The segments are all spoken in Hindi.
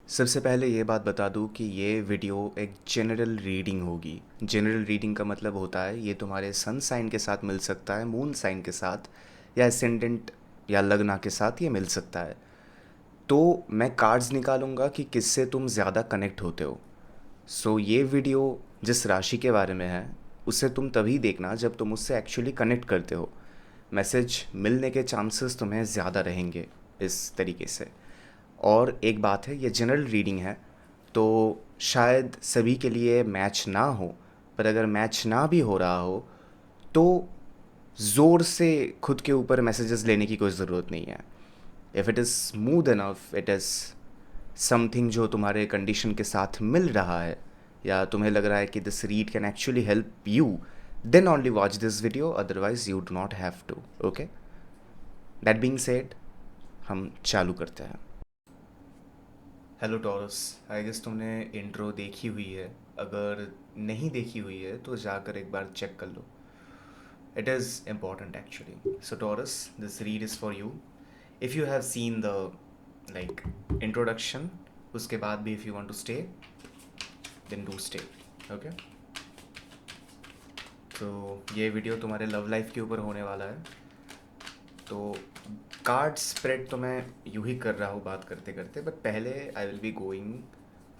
सबसे पहले ये बात बता दूँ कि ये वीडियो एक जनरल रीडिंग होगी। जनरल रीडिंग का मतलब होता है ये तुम्हारे सन साइन के साथ मिल सकता है, मून साइन के साथ या एसेंडेंट या लग्ना के साथ ये मिल सकता है। तो मैं कार्ड्स निकालूंगा कि किससे तुम ज़्यादा कनेक्ट होते हो। सो ये वीडियो जिस राशि के बारे में है उसे तुम तभी देखना जब तुम उससे एक्चुअली कनेक्ट करते हो। मैसेज मिलने के चांसेस तुम्हें ज़्यादा रहेंगे इस तरीके से। और एक बात है, ये जनरल रीडिंग है तो शायद सभी के लिए मैच ना हो, पर अगर मैच ना भी हो रहा हो तो ज़ोर से खुद के ऊपर मैसेजेस लेने की कोई ज़रूरत नहीं है। If it is smooth enough, it is something जो तुम्हारे कंडीशन के साथ मिल रहा है या तुम्हें लग रहा है कि this read can actually help you, then only watch this video, otherwise you do not have to. Okay, that being said, हम चालू करते हैं। हेलो टॉरस, आई गेस तुमने इंट्रो देखी हुई है। अगर नहीं देखी हुई है तो जाकर एक बार चेक कर लो। It is important actually. So Taurus, this read is for you. If you have seen the like introduction, उसके बाद भी if you want to stay then do stay. Okay, तो ये वीडियो तुम्हारे लव लाइफ के ऊपर होने वाला है। तो कार्ड स्प्रेड तो मैं यूँ ही कर रहा हूँ बात करते करते, बट पहले I will be going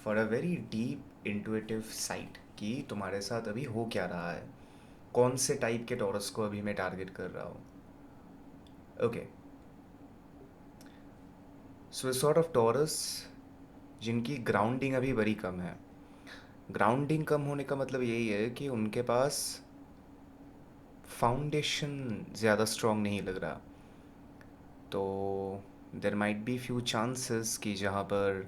for a very deep intuitive site कि तुम्हारे साथ अभी हो क्या रहा है, कौन से टाइप के टॉरस को अभी मैं टारगेट कर रहा हूँ। Okay, so sort of taurus जिनकी ग्राउंडिंग अभी बड़ी कम है। ग्राउंडिंग कम होने का मतलब यही है कि उनके पास फाउंडेशन ज़्यादा स्ट्रॉन्ग नहीं लग रहा। तो there might be few chances कि जहाँ पर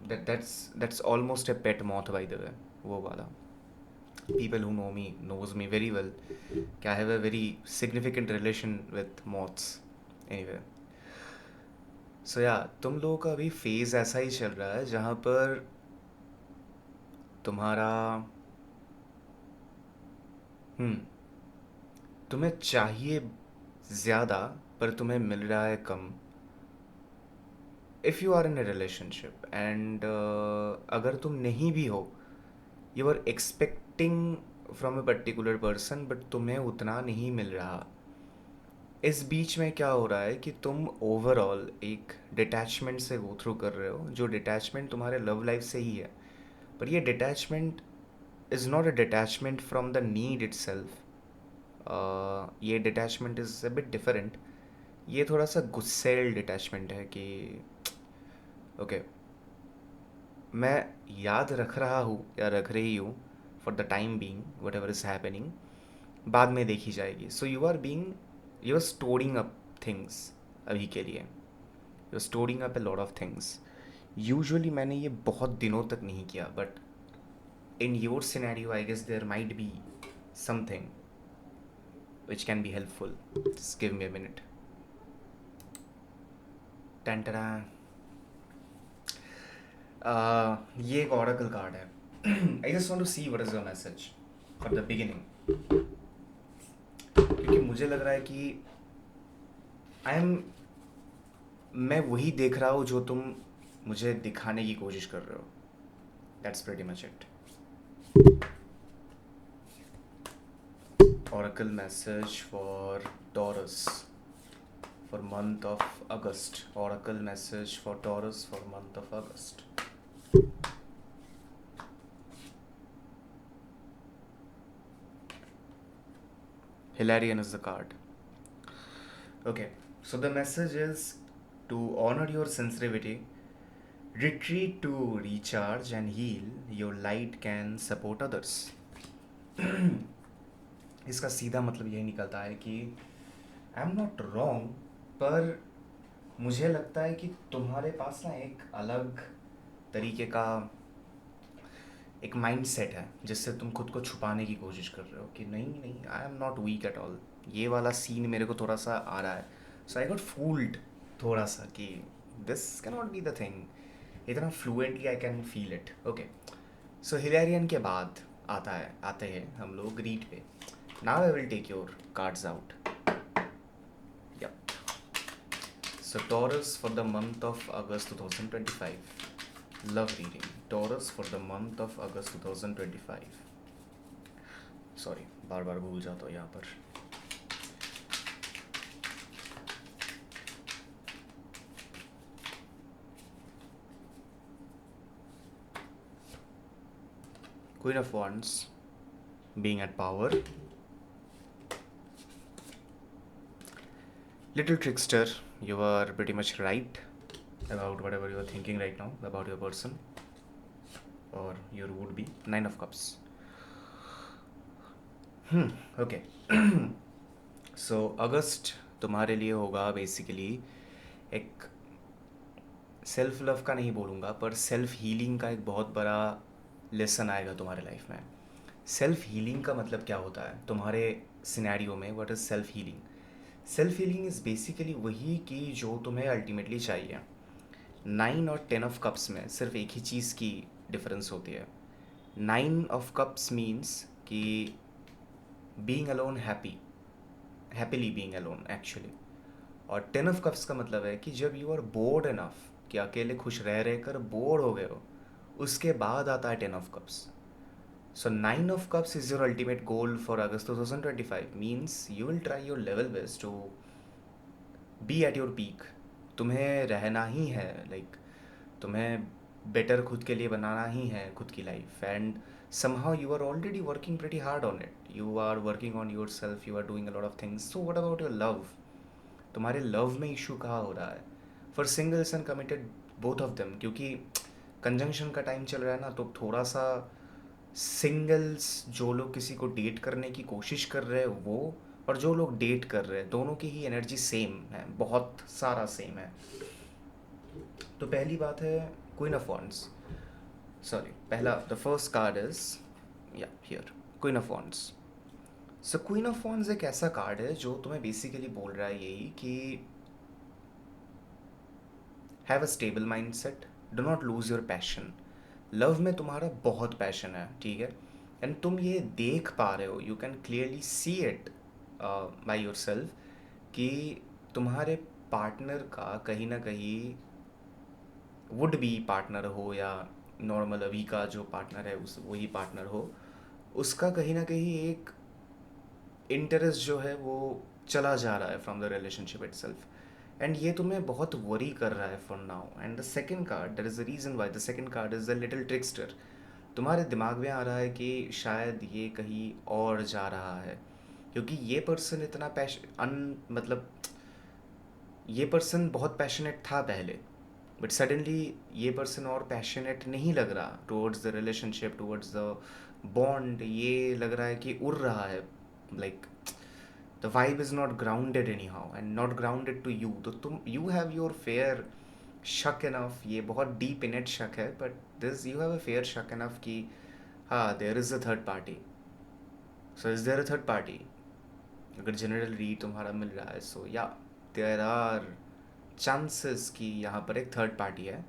that's almost a pet moth by the way, वो वाला। People who know me knows me very well कि I have a very significant relation with moths anyway. So yeah, तुम लोगों का अभी फेज़ ऐसा ही चल रहा है जहाँ पर तुम्हारा हम्म तुम्हें चाहिए ज़्यादा पर तुम्हें मिल रहा है कम। If you are in a relationship and अगर तुम नहीं भी हो, you are expecting from a particular person but तुम्हें उतना नहीं मिल रहा। इस बीच में क्या हो रहा है कि तुम ओवरऑल एक डिटैचमेंट से गो थ्रू कर रहे हो, जो डिटैचमेंट तुम्हारे लव लाइफ से ही है। पर ये detachment is not a detachment from the need itself. ये detachment is a bit different. ये थोड़ा सा गुस्सेल डिटैचमेंट है कि ओके, मैं याद रख रहा हूँ या रख रही हूँ for the time being, whatever is happening बाद में देखी जाएगी। So you are storing up things अभी के लिए। You are storing up a lot of things. Usually मैंने ये बहुत दिनों तक नहीं किया, but in your scenario I guess there might be something which can be helpful. Just give me a minute. टेंटरा, ये एक oracle कार्ड है। I just want to see what is your message for the beginning, क्योंकि मुझे लग रहा है कि आई एम मैं वही देख रहा हूँ जो तुम मुझे दिखाने की कोशिश कर रहे हो। That's pretty much it. Oracle message for Taurus for month of August. Oracle message for Taurus for month of August. Hilarion is the card. Okay, so the message is to honor your sensitivity, retreat to recharge and heal. Your light can support others. इसका सीधा मतलब यही निकलता है कि आई एम नॉट रॉन्ग, पर मुझे लगता है कि तुम्हारे पास ना एक अलग तरीके का एक माइंड सेट है जिससे तुम खुद को छुपाने की कोशिश कर रहे हो कि नहीं नहीं, I am not weak at all. ये वाला सीन मेरे को थोड़ा सा आ रहा है। सो आई गॉट फूल्ड थोड़ा सा कि this can not be the thing. इतना fluently I can feel it. Okay, so हिलेरियन के बाद आते हैं हम लोग रीड पे। Now I will take your cards out. So Taurus for the month of August 2025. Love reading. Taurus for the month of August 2025. Sorry, बार बार भूल जाता हूँ यहाँ पर. Queen of Wands being at power. Little trickster, you are pretty much right about whatever you are thinking right now about your person or your would be. Nine of Cups. Okay. So अगस्त तुम्हारे लिए होगा बेसिकली एक सेल्फ लव का नहीं बोलूँगा, पर सेल्फ हीलिंग का एक बहुत बड़ा लेसन आएगा तुम्हारे लाइफ में. सेल्फ हीलिंग का मतलब क्या होता है तुम्हारे सिनेरियो में? What is self healing? Self healing is basically वही कि जो तुम्हें अल्टीमेटली चाहिए. 9 और 10 ऑफ कप्स में सिर्फ एक ही चीज़ की डिफरेंस होती है. 9 ऑफ कप्स मीन्स कि being alone, happily being alone actually. और 10 ऑफ कप्स का मतलब है कि जब यू आर बोर्ड इनफ कि अकेले खुश रह कर बोर हो गए हो, उसके बाद आता है 10 of cups. So 9 of Cups is your ultimate goal for August 2025. Means you will try your level best to be at your peak. तुम्हें रहना ही है, like तुम्हें better खुद के लिए बनाना ही है खुद की life, and somehow you are already working pretty hard on it. You are working on yourself, you are doing a lot of things. So what about your love? तुम्हारे love में issue कहाँ हो रहा है? For singles and committed, both of them, क्योंकि conjunction का time चल रहा है ना, तो थोड़ा सा सिंगल्स जो लोग किसी को डेट करने की कोशिश कर रहे हैं वो, और जो लोग डेट कर रहे हैं, दोनों की ही एनर्जी सेम है, बहुत सारा सेम है. तो पहली बात है क्वीन ऑफ वॉन्ड्स. सॉरी, पहला द फर्स्ट कार्ड इज या here queen of wands. So queen of wands एक ऐसा कार्ड है जो तुम्हें बेसिकली बोल रहा है यही कि have a stable mind set, do not lose your passion. Love में तुम्हारा बहुत पैशन है, ठीक है, एंड तुम ये देख पा रहे हो, you can clearly see it by your self कि तुम्हारे पार्टनर का कहीं ना कहीं, वुड बी पार्टनर हो या नॉर्मल अभी का जो पार्टनर है उस वही पार्टनर हो, उसका कहीं ना कहीं एक इंटरेस्ट जो है वो चला जा रहा है from the relationship itself, and ये तुम्हें बहुत वरी कर रहा है for now. And the second card, that is the reason why the second card is the little trickster. तुम्हारे दिमाग में आ रहा है कि शायद ये कहीं और जा रहा है, क्योंकि ये पर्सन इतना मतलब ये पर्सन बहुत पैशनेट था पहले, बट सडनली ये पर्सन और पैशनेट नहीं लग रहा towards the relationship, towards the bond. ये लग रहा है कि उड़ रहा है, like the vibe is not grounded anyhow and not grounded to you. तो तुम you have your fair शक enough, ये बहुत deep innate शक है, but this you have a fair शक enough कि हाँ there is a third party. So is there a third party? अगर जनरल रीड तुम्हारा मिल रहा है, so yeah there are chances कि यहाँ पर एक थर्ड पार्टी है,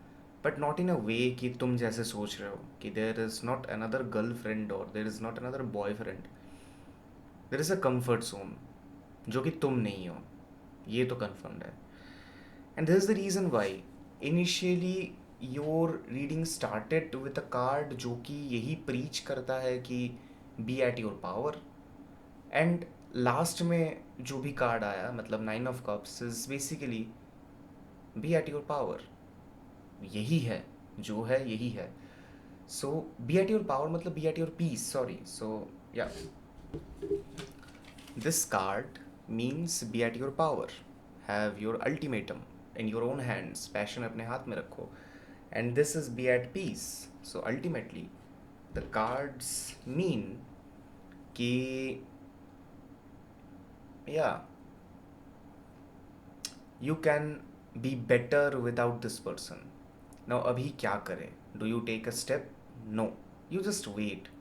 but not in a way कि तुम जैसे सोच रहे हो कि there is not another girlfriend और there is not another boyfriend. There is a comfort zone जो कि तुम नहीं हो, ये तो कन्फर्म्ड है. And this is the reason why initially your reading started with a card जो कि यही प्रीच करता है कि be at your power, and last में जो भी कार्ड आया मतलब 9 of cups is basically be at your power. यही है जो है, यही है. So be at your power मतलब be at your peace, sorry. So yeah this card means be at your power, have your ultimatum in your own hands, passion अपने हाथ में रखो, and this is be at peace. So ultimately the cards mean कि yeah you can be better without this person. Now अभी क्या करें? Do you take a step? No, you just wait.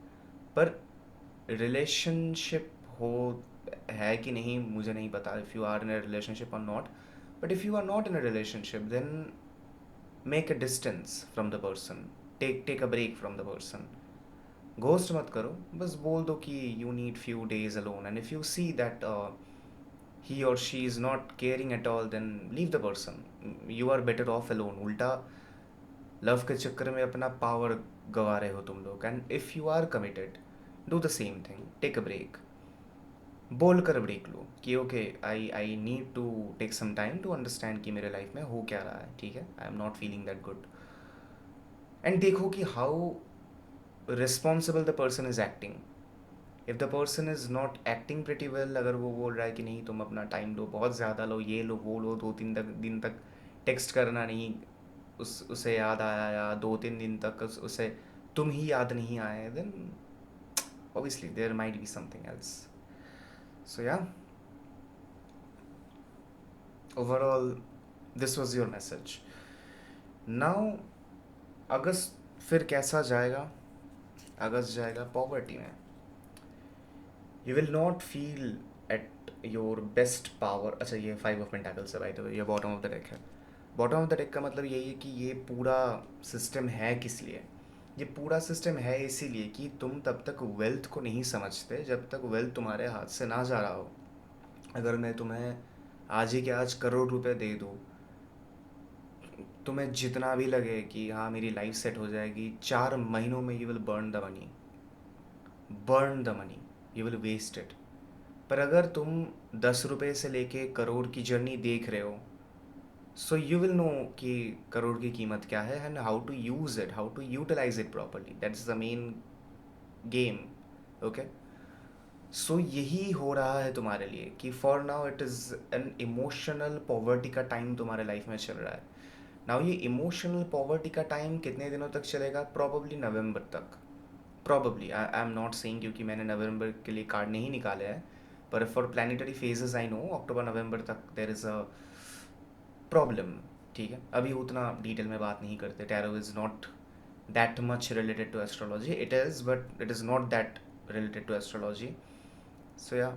पर रिलेशनशिप हो है कि नहीं मुझे नहीं पता, if you are in a relationship और not, but if you are not in a relationship then make a distance from the person, take a break from the person. Ghost मत करो, बस बोल दो कि you need few days alone, and if you see that he or she is not caring at all, then leave the person. You are better off alone. उल्टा लव के चक्कर में अपना पावर गवा रहे हो तुम लोग. And if you are committed, do the same thing. Take a break. बोल कर ब्रेक लो कि okay, I need to take some time to understand कि मेरे लाइफ में हो क्या रहा है. ठीक है, आई am not feeling that good. And देखो कि how responsible the person is acting. If the person is not acting pretty well, अगर वो बोल रहा है कि नहीं तुम अपना टाइम लो, बहुत ज़्यादा लो, ये लो वो लो, 2-3 दिन तक टेक्स्ट करना नहीं, उसे याद आया, या 2-3 दिन तक उसे तुम ही याद नहीं आए, then obviously there might be something else. So yeah, overall this was your message. Now अगस्त फिर कैसा जाएगा? अगस्त जाएगा पॉवर्टी में. You will not feel at your best power. अच्छा, ये 5 of Pentacles है, बाय द वे, ये बॉटम ऑफ द डेक है. बॉटम ऑफ द डेक का मतलब यही है कि ये पूरा सिस्टम है किस लिए. ये पूरा सिस्टम है इसीलिए कि तुम तब तक वेल्थ को नहीं समझते जब तक वेल्थ तुम्हारे हाथ से ना जा रहा हो. अगर मैं तुम्हें आज ही के आज करोड़ रुपए दे दूँ, तुम्हें जितना भी लगे कि हाँ मेरी लाइफ सेट हो जाएगी, 4 महीनों में you will burn the money. Burn the money, you will waste it. पर अगर तुम 10 रुपये से लेके करोड़ की जर्नी देख रहे हो, सो यू विल नो कि करोड़ की कीमत क्या है and how to use it, how to utilize it properly. That's the main game. Okay, so यही हो रहा है तुम्हारे लिए कि for now it is an emotional poverty का टाइम तुम्हारे लाइफ में चल रहा है. नाउ ये इमोशनल पॉवर्टी का टाइम कितने दिनों तक चलेगा? प्रॉबली नवंबर तक. Probably, I am not saying क्योंकि मैंने नवंबर के लिए कार्ड नहीं निकाले हैं, पर for planetary phases I know October November तक देर इज़ अ प्रॉब्लम. ठीक है, अभी उतना डिटेल में बात नहीं करते. Tarot is not that much related to astrology. It is, but it is not that related to astrology. So yeah,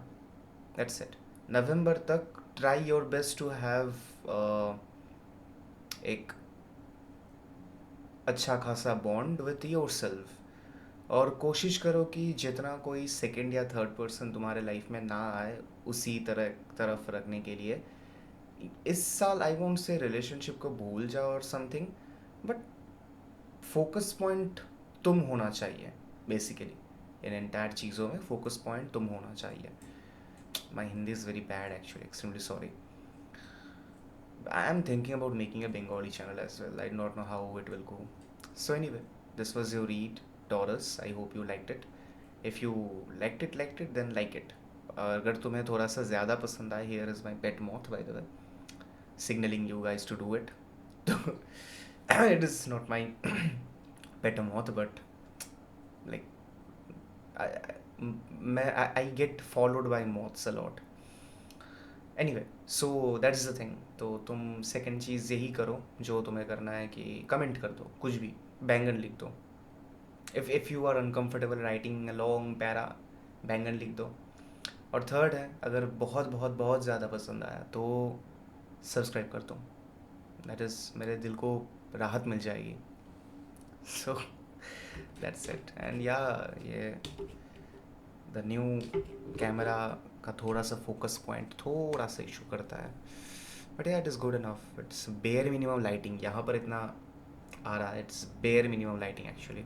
that's it. November तक try your best to have एक अच्छा खासा बॉन्ड विथ योर सेल्फ. और कोशिश करो कि जितना कोई सेकंड या थर्ड पर्सन तुम्हारे लाइफ में ना आए उसी तरफ रखने के लिए. इस साल आई वोंट से रिलेशनशिप को भूल जाओ और समथिंग, बट फोकस पॉइंट तुम होना चाहिए. बेसिकली इन एंटायर चीज़ों में फोकस पॉइंट तुम होना चाहिए. My Hindi is very bad actually, extremely sorry. I am thinking about making a Bengali channel as well. I do not know how it will go. So anyway, this was your read, Taurus. I hope you liked it. If you liked it, then like it. अगर तुम्हें थोड़ा सा ज़्यादा पसंद आए, here is my pet moth by the way, signaling you guys to do it. It is not my pet moth, but like I get followed by moths a lot. Anyway, so that is the thing. तो तुम सेकंड चीज़ यही करो जो तुम्हें करना है कि कमेंट कर दो, कुछ भी बैंगन लिख दो. If you are uncomfortable writing a long para, बैंगन लिख दो. और थर्ड है, अगर बहुत बहुत बहुत ज़्यादा पसंद आया तो सब्सक्राइब कर दो. दैट इज़, मेरे दिल को राहत मिल जाएगी. So that's it. एंड या, ये द न्यू कैमरा का थोड़ा सा फोकस पॉइंट थोड़ा सा इशू करता है, बट या it is good enough. Its bare minimum lighting. यहाँ पर इतना आ रहा है, its bare minimum lighting actually.